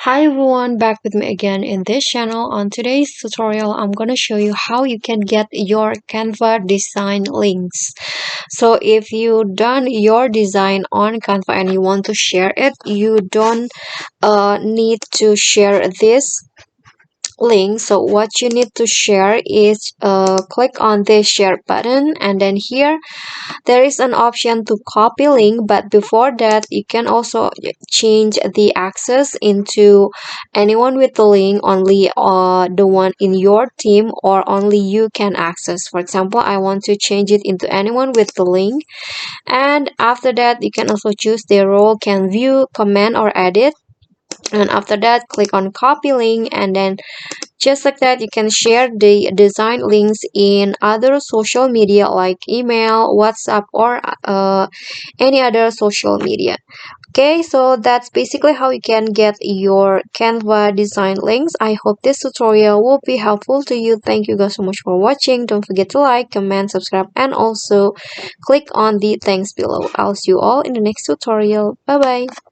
Hi everyone, back with me again in this channel. On today's tutorial, I'm gonna show you how you can get your Canva design links. So if you done your design on Canva and you want to share it, you don't need to share this link. So what you need to share is click on the share button, and then here there is an option to copy link, but before that you can also change the access into anyone with the link, only the one in your team or only you can access. For example, I want to change it into anyone with the link, and after that you can also choose the role can view, comment or edit, and after that click on copy link, and then just like that, you can share the design links in other social media like email, WhatsApp, or any other social media. Okay, so that's basically how you can get your Canva design links. I hope this tutorial will be helpful to you. Thank you guys so much for watching. Don't forget to like, comment, subscribe, and also click on the thanks below. I'll see you all in the next tutorial. Bye bye.